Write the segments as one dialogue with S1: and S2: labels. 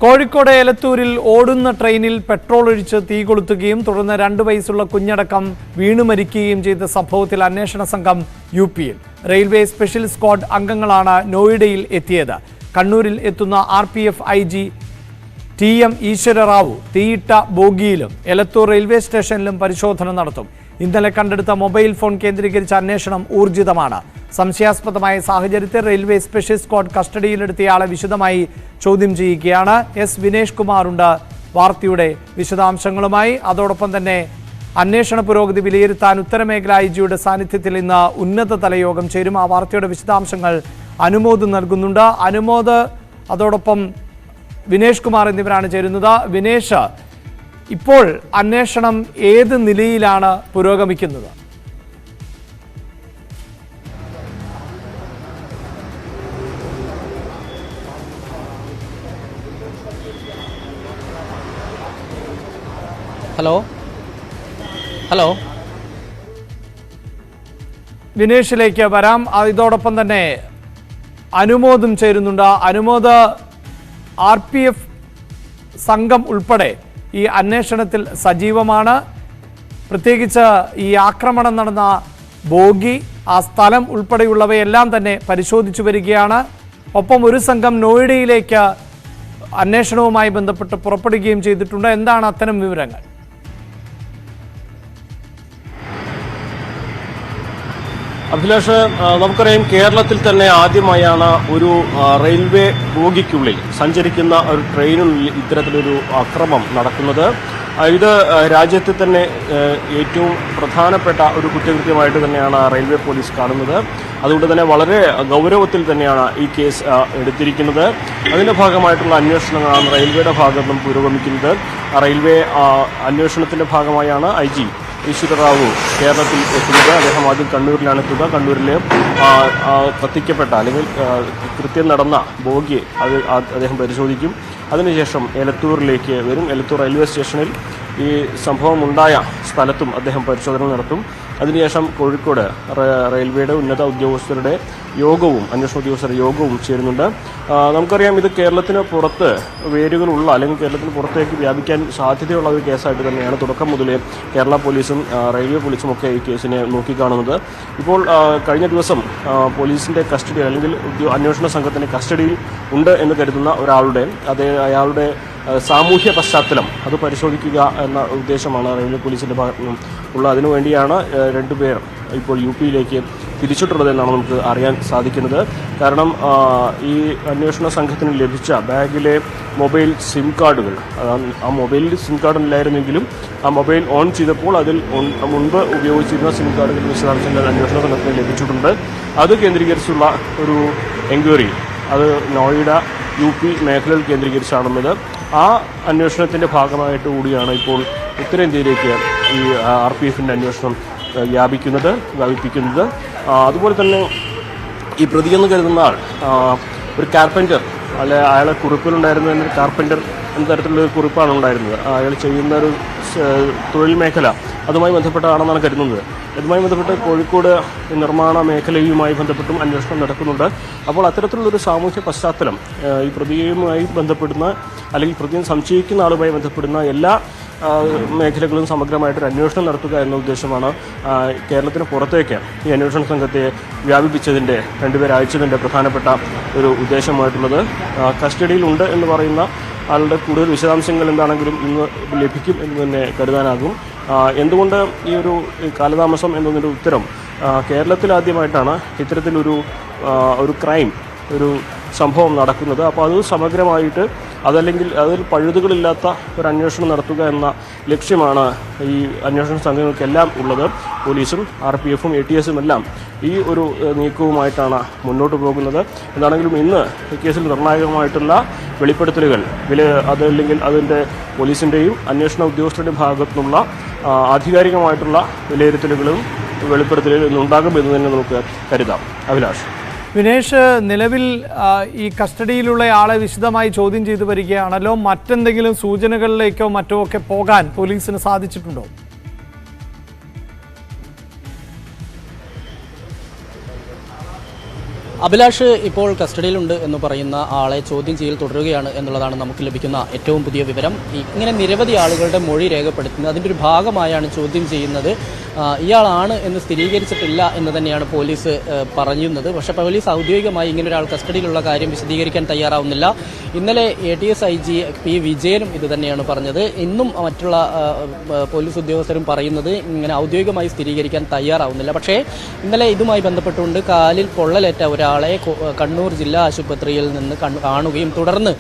S1: കോഴിക്കോട് എലത്തൂരിൽ ഓടുന്ന ട്രെയിനിൽ പെട്രോൾ ഒഴിച്ച് തീ കൊളുത്തുകയും തുടർന്ന് 2 വയസ്സുള്ള കുഞ്ഞടക്കം വീണു മരിക്കുകയും ചെയ്ത സംഭവത്തിൽ അന്വേഷണ സംഘം യു.പിയിൽ. റെയിൽവേ സ്പെഷ്യൽ സ്ക്വാഡ് അംഗങ്ങളാണ് നോയിഡയിൽ എത്തിയത്. കണ്ണൂരിൽ എത്തുന്ന RPF IG TM ഈശ്വരറാവു തീയിട്ട ബോഗിയിലും എലത്തൂർ റെയിൽവേ സ്റ്റേഷനിലും പരിശോധന നടത്തും. ഇന്നലെ കണ്ടെടുത്ത മൊബൈൽ ഫോൺ കേന്ദ്രീകരിച്ച അന്വേഷണം ഊർജിതമാണ്. സംശയാസ്പദമായ സാഹചര്യത്തിൽ റെയിൽവേ സ്പെഷ്യൽ സ്ക്വാഡ് കസ്റ്റഡിയിലെടുത്തയാളെ വിശദമായി ചോദ്യം ചെയ്യുകയാണ്. വിനേഷ് കുമാറുണ്ട് വാർത്തയുടെ വിശദാംശങ്ങളുമായി. അതോടൊപ്പം തന്നെ അന്വേഷണ പുരോഗതി വിലയിരുത്താൻ ഉത്തരമേഖല IG സാന്നിധ്യത്തിൽ ഇന്ന് ഉന്നതതല യോഗം ചേരും. ആ വാർത്തയുടെ വിശദാംശങ്ങൾ അനുമോദ് നൽകുന്നുണ്ട്. അനുമോദ്, അതോടൊപ്പം വിനേഷ് കുമാർ എന്നിവരാണ് ചേരുന്നത്. വിനേഷ്, ഇപ്പോൾ അന്വേഷണം ഏത് നിലയിലാണ് പുരോഗമിക്കുന്നത്?
S2: ഹലോ
S1: വിനേഷിലേക്ക് വരാം. ഇതോടൊപ്പം തന്നെ അനുമോദും ചേരുന്നുണ്ട്. അനുമോദ്, RPF സംഘം ഉൾപ്പെടെ ഈ അന്വേഷണത്തിൽ സജീവമാണ്. പ്രത്യേകിച്ച് ഈ ആക്രമണം നടന്ന ബോഗി, ആ സ്ഥലം ഉൾപ്പെടെയുള്ളവയെല്ലാം തന്നെ പരിശോധിച്ചു വരികയാണ്. ഒപ്പം ഒരു സംഘം നോയിഡയിലേക്ക് അന്വേഷണവുമായി ബന്ധപ്പെട്ട് പുറപ്പെടുകയും ചെയ്തിട്ടുണ്ട്. എന്താണ് അത്തരം വിവരങ്ങൾ?
S2: അഭിലാഷ്, നമുക്കറിയാം കേരളത്തിൽ തന്നെ ആദ്യമായാണ് ഒരു റെയിൽവേ ബോഗിക്കുള്ളിൽ സഞ്ചരിക്കുന്ന ഒരു ട്രെയിനുള്ളിൽ ഇത്തരത്തിലൊരു അക്രമം നടക്കുന്നത്. ഇത് രാജ്യത്തെ തന്നെ ഏറ്റവും പ്രധാനപ്പെട്ട ഒരു കുറ്റകൃത്യമായിട്ട് തന്നെയാണ് റെയിൽവേ പോലീസ് കാണുന്നത്. അതുകൊണ്ട് തന്നെ വളരെ ഗൗരവത്തിൽ തന്നെയാണ് ഈ കേസ് എടുത്തിരിക്കുന്നത്. അതിൻ്റെ ഭാഗമായിട്ടുള്ള അന്വേഷണങ്ങളാണ് റെയിൽവേയുടെ ഭാഗത്തു നിന്നും പുരോഗമിക്കുന്നത്. റെയിൽവേ അന്വേഷണത്തിൻ്റെ ഭാഗമായാണ് IG ഈശ്വരറാവു കേരളത്തിൽ എത്തുന്നത്. അദ്ദേഹം ആദ്യം കണ്ണൂരിലാണ് എത്തുക. കണ്ണൂരിൽ കത്തിക്കപ്പെട്ട അല്ലെങ്കിൽ കൃത്യം നടന്ന ബോഗി അദ്ദേഹം പരിശോധിക്കും. അതിനുശേഷം എലത്തൂരിലേക്ക് വരും. എലത്തൂർ റെയിൽവേ സ്റ്റേഷനിൽ ഈ സംഭവം ഉണ്ടായ സ്ഥലത്തും അദ്ദേഹം പരിശോധന നടത്തും. അതിനുശേഷം കോഴിക്കോട് റെയിൽവേയുടെ ഉന്നത ഉദ്യോഗസ്ഥരുടെ യോഗവും അന്വേഷണ ഉദ്യോഗസ്ഥരുടെ യോഗവും ചേരുന്നുണ്ട്. നമുക്കറിയാം ഇത് കേരളത്തിന് പുറത്ത് വേരുകളുള്ള അല്ലെങ്കിൽ കേരളത്തിന് പുറത്തേക്ക് വ്യാപിക്കാൻ സാധ്യതയുള്ള ഒരു കേസായിട്ട് തന്നെയാണ് തുടക്കം മുതലേ കേരള പോലീസും റെയിൽവേ പോലീസും ഒക്കെ ഈ കേസിനെ നോക്കിക്കാണുന്നത്. ഇപ്പോൾ കഴിഞ്ഞ ദിവസം പോലീസിൻ്റെ കസ്റ്റഡി അല്ലെങ്കിൽ അന്വേഷണ സംഘത്തിൻ്റെ കസ്റ്റഡിയിൽ ഉണ്ട് എന്ന് കരുതുന്ന ഒരാളുടെ അയാളുടെ സാമൂഹ്യ പശ്ചാത്തലം അത് പരിശോധിക്കുക എന്ന ഉദ്ദേശമാണ് റെയിൽവേ പോലീസിൻ്റെ ഭാഗത്തു നിന്നും ഉള്ളത്. അതിനുവേണ്ടിയാണ് 2 പേർ ഇപ്പോൾ UPയിലേക്ക് തിരിച്ചിട്ടുള്ളതെന്നാണ് നമുക്ക് അറിയാൻ സാധിക്കുന്നത്. കാരണം ഈ അന്വേഷണ സംഘത്തിന് ലഭിച്ച ബാഗിലെ മൊബൈൽ സിം കാർഡുകൾ, ആ മൊബൈലിൽ സിം കാർഡ് ഇല്ലായിരുന്നെങ്കിലും ആ മൊബൈൽ ഓൺ ചെയ്തപ്പോൾ അതിൽ മുൻപ് ഉപയോഗിച്ചിരുന്ന സിം കാർഡുകൾ വിശദാംശങ്ങൾ അന്വേഷണ സംഘത്തിന് ലഭിച്ചിട്ടുണ്ട്. അത് കേന്ദ്രീകരിച്ചുള്ള ഒരു എൻക്വയറി അത് നോയിഡ UP മേഖലകൾ കേന്ദ്രീകരിച്ചാണുള്ളത്. ആ അന്വേഷണത്തിൻ്റെ ഭാഗമായിട്ട് കൂടിയാണ് ഇപ്പോൾ ഉത്തരേന്ത്യയിലേക്ക് ഈ RPFൻ്റെ അന്വേഷണം വ്യാപിപ്പിക്കുന്നത്. അതുപോലെ തന്നെ ഈ പ്രതിയെന്ന് കരുതുന്ന ആൾ ഒരു കാർപ്പൻ്റർ, അയാളെ കുറിപ്പിലുണ്ടായിരുന്ന ഒരു കാർപ്പൻ്റർ എന്ന തരത്തിലുള്ള ഒരു കുറിപ്പാണ് ഉണ്ടായിരുന്നത്. അയാൾ ചെയ്യുന്ന ഒരു തൊഴിൽ മേഖല അതുമായി ബന്ധപ്പെട്ടാണെന്നാണ് കരുതുന്നത്. ഇതുമായി ബന്ധപ്പെട്ട് കോഴിക്കോട് നിർമ്മാണ മേഖലയുമായി ബന്ധപ്പെട്ടും അന്വേഷണം നടക്കുന്നുണ്ട്. അപ്പോൾ അത്തരത്തിലുള്ളൊരു സാമൂഹ്യ പശ്ചാത്തലം ഈ പ്രതിയുമായി ബന്ധപ്പെടുന്ന അല്ലെങ്കിൽ പ്രതിയെ സംശയിക്കുന്ന ആളുമായി ബന്ധപ്പെടുന്ന എല്ലാ മേഖലകളും സമഗ്രമായിട്ടൊരു അന്വേഷണം നടത്തുക എന്ന ഉദ്ദേശമാണ് കേരളത്തിന് പുറത്തേക്ക് ഈ അന്വേഷണ സംഘത്തെ വ്യാപിപ്പിച്ചതിൻ്റെ 2 പേരെ അയച്ചതിൻ്റെ പ്രധാനപ്പെട്ട ഒരു ഉദ്ദേശമായിട്ടുള്ളത്. കസ്റ്റഡിയിലുണ്ട് എന്ന് പറയുന്ന ആളുടെ കൂടുതൽ വിശദാംശങ്ങൾ എന്താണെങ്കിലും ഇന്ന് ലഭിക്കും എന്ന് തന്നെ കരുതാനാകും. എന്തുകൊണ്ട് ഈ ഒരു കാലതാമസം എന്നതിൻ്റെ ഉത്തരം കേരളത്തിൽ ആദ്യമായിട്ടാണ് ഇത്തരത്തിലൊരു ക്രൈം ഒരു സംഭവം നടക്കുന്നത്. അപ്പോൾ അത് സമഗ്രമായിട്ട് അതല്ലെങ്കിൽ അതിൽ പഴുതുകളില്ലാത്ത ഒരു അന്വേഷണം നടത്തുക എന്ന ലക്ഷ്യമാണ് ഈ അന്വേഷണ സംഘങ്ങൾക്കെല്ലാം ഉള്ളത്. പോലീസും RPFും ATSും എല്ലാം ഈ ഒരു നീക്കവുമായിട്ടാണ് മുന്നോട്ട് പോകുന്നത്. എന്താണെങ്കിലും ഇന്ന് ഈ കേസിൽ നിർണായകമായിട്ടുള്ള വെളിപ്പെടുത്തലുകൾ അതല്ലെങ്കിൽ അതിൻ്റെ പോലീസിൻ്റെയും അന്വേഷണ ഉദ്യോഗസ്ഥരുടെയും ഭാഗത്തു നിന്നുള്ള ആധികാരികമായിട്ടുള്ള വിലയിരുത്തലുകളും വെളിപ്പെടുത്തലുകളും ഇന്നുണ്ടാകുമെന്ന് തന്നെ നമുക്ക് കരുതാം. അഭിലാഷ്.
S1: വിനേഷ്, നിലവിൽ ഈ കസ്റ്റഡിയിലുള്ള ആളെ വിശദമായി ചോദ്യം ചെയ്തു വരികയാണല്ലോ. മറ്റെന്തെങ്കിലും സൂചനകളിലേക്കോ മറ്റോ ഒക്കെ പോകാൻ പോലീസിന് സാധിച്ചിട്ടുണ്ടോ?
S3: അഭിലാഷ് ഇപ്പോൾ കസ്റ്റഡിയിലുണ്ട് എന്ന് പറയുന്ന ആളെ ചോദ്യം ചെയ്യൽ തുടരുകയാണ് എന്നുള്ളതാണ് നമുക്ക് ലഭിക്കുന്ന ഏറ്റവും പുതിയ വിവരം. ഇങ്ങനെ നിരവധി ആളുകളുടെ മൊഴി രേഖപ്പെടുത്തുന്നത് അതിൻ്റെ ഒരു ഭാഗമായാണ് ചോദ്യം ചെയ്യുന്നത്. ഇയാളാണ് എന്ന് സ്ഥിരീകരിച്ചിട്ടില്ല എന്ന് തന്നെയാണ് പോലീസ് പറയുന്നത്. പക്ഷേ പോലീസ് ഔദ്യോഗികമായി ഇങ്ങനെ ഒരാൾ കസ്റ്റഡിയിലുള്ള കാര്യം വിശദീകരിക്കാൻ തയ്യാറാവുന്നില്ല. ഇന്നലെ ATS IG P വിജയനും ഇത് തന്നെയാണ് പറഞ്ഞത്. ഇന്നും മറ്റുള്ള പോലീസ് ഉദ്യോഗസ്ഥരും പറയുന്നത് ഇങ്ങനെ ഔദ്യോഗികമായി സ്ഥിരീകരിക്കാൻ തയ്യാറാവുന്നില്ല. പക്ഷേ ഇന്നലെ ഇതുമായി ബന്ധപ്പെട്ടുകൊണ്ട് കാലിൽ പൊള്ളലേറ്റ ഒരാളെ കണ്ണൂർ ജില്ലാ ആശുപത്രിയിൽ നിന്ന് കാണുകയും തുടർന്ന്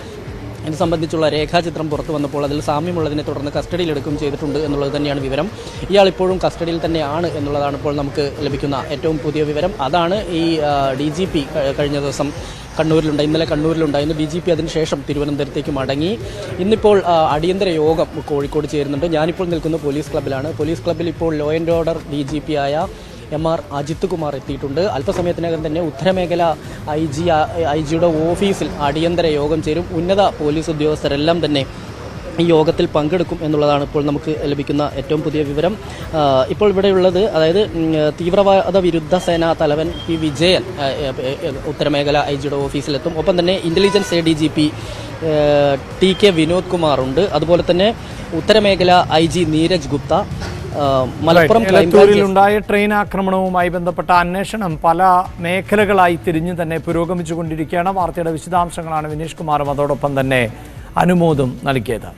S3: ഇത് സംബന്ധിച്ചുള്ള രേഖാചിത്രം പുറത്തു വന്നപ്പോൾ അതിൽ സാമ്യമുള്ളതിനെ തുടർന്ന് കസ്റ്റഡിയിലെടുക്കുകയും ചെയ്തിട്ടുണ്ട് എന്നുള്ളത് തന്നെയാണ് വിവരം. ഇയാൾ ഇപ്പോഴും കസ്റ്റഡിയിൽ തന്നെയാണ് എന്നുള്ളതാണ് ഇപ്പോൾ നമുക്ക് ലഭിക്കുന്ന ഏറ്റവും പുതിയ വിവരം. അതാണ് ഈ DGP കഴിഞ്ഞ ദിവസം ഇന്നലെ കണ്ണൂരിലുണ്ടായിരുന്നു. DGP അതിനുശേഷം തിരുവനന്തപുരത്തേക്ക് മടങ്ങി. ഇന്നിപ്പോൾ അടിയന്തര യോഗം കോഴിക്കോട് ചേരുന്നുണ്ട്. ഞാനിപ്പോൾ നിൽക്കുന്ന പോലീസ് ക്ലബ്ബിലാണ്. പോലീസ് ക്ലബ്ബിൽ ഇപ്പോൾ ലോ ആൻഡ് ഓർഡർ DGP ആയ MR അജിത് കുമാർ എത്തിയിട്ടുണ്ട്. അല്പസമയത്തിനകം തന്നെ ഉത്തരമേഖല IG യുടെ ഓഫീസിൽ അടിയന്തര യോഗം ചേരും. ഉന്നത പോലീസ് ഉദ്യോഗസ്ഥരെല്ലാം തന്നെ ഈ യോഗത്തിൽ പങ്കെടുക്കും എന്നുള്ളതാണ് ഇപ്പോൾ നമുക്ക് ലഭിക്കുന്ന ഏറ്റവും പുതിയ വിവരം. ഇപ്പോൾ ഇവിടെയുള്ളത് അതായത് തീവ്രവാദ വിരുദ്ധ സേനാ തലവൻ P വിജയൻ ഉത്തരമേഖല IG യുടെ ഓഫീസിലെത്തും. ഒപ്പം തന്നെ intelligence ADGP TK Vinod Kumar ഉണ്ട്. അതുപോലെ തന്നെ ഉത്തരമേഖല IG നീരജ് ഗുപ്ത, മലപ്പുറം
S1: ഉണ്ടായ ട്രെയിൻ ആക്രമണവുമായി ബന്ധപ്പെട്ട അന്വേഷണം പല മേഖലകളായി തിരിഞ്ഞു തന്നെ പുരോഗമിച്ചുകൊണ്ടിരിക്കുകയാണ്. വാർത്തയുടെ വിശദാംശങ്ങളാണ് വിനീഷ് കുമാറും അതോടൊപ്പം തന്നെ അനുമോദും നൽകിയത്.